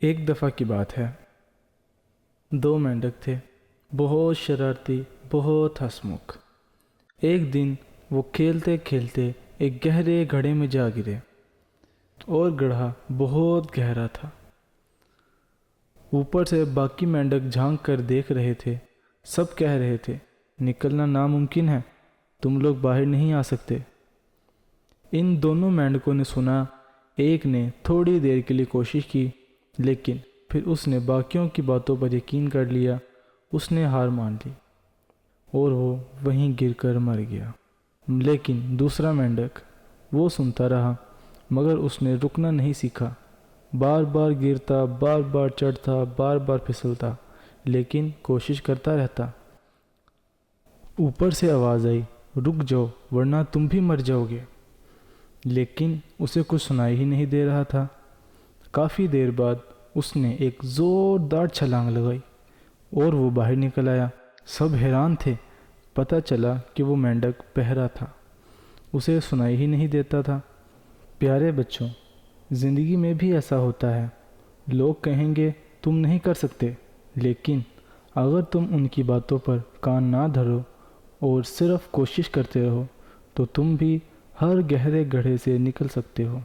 ایک دفعہ کی بات ہے، دو مینڈک تھے، بہت شرارتی، بہت ہنسمکھ۔ ایک دن وہ کھیلتے کھیلتے ایک گہرے گڑھے میں جا گرے، اور گڑھا بہت گہرا تھا۔ اوپر سے باقی مینڈک جھانک کر دیکھ رہے تھے۔ سب کہہ رہے تھے، نکلنا ناممکن ہے، تم لوگ باہر نہیں آ سکتے۔ ان دونوں مینڈکوں نے سنا۔ ایک نے تھوڑی دیر کے لیے کوشش کی، لیکن پھر اس نے باقیوں کی باتوں پر یقین کر لیا۔ اس نے ہار مان لی اور وہ وہیں گر کر مر گیا۔ لیکن دوسرا مینڈک، وہ سنتا رہا، مگر اس نے رکنا نہیں سیکھا۔ بار بار گرتا، بار بار چڑھتا، بار بار پھسلتا، لیکن کوشش کرتا رہتا۔ اوپر سے آواز آئی، رک جاؤ ورنہ تم بھی مر جاؤ گے۔ لیکن اسے کچھ سنائی ہی نہیں دے رہا تھا۔ کافی دیر بعد اس نے ایک زوردار چھلانگ لگائی اور وہ باہر نکل آیا۔ سب حیران تھے۔ پتہ چلا کہ وہ مینڈک بہرا تھا، اسے سنائی ہی نہیں دیتا تھا۔ پیارے بچوں، زندگی میں بھی ایسا ہوتا ہے۔ لوگ کہیں گے تم نہیں کر سکتے، لیکن اگر تم ان کی باتوں پر کان نہ دھرو اور صرف کوشش کرتے رہو تو تم بھی ہر گہرے گڑھے سے نکل سکتے ہو۔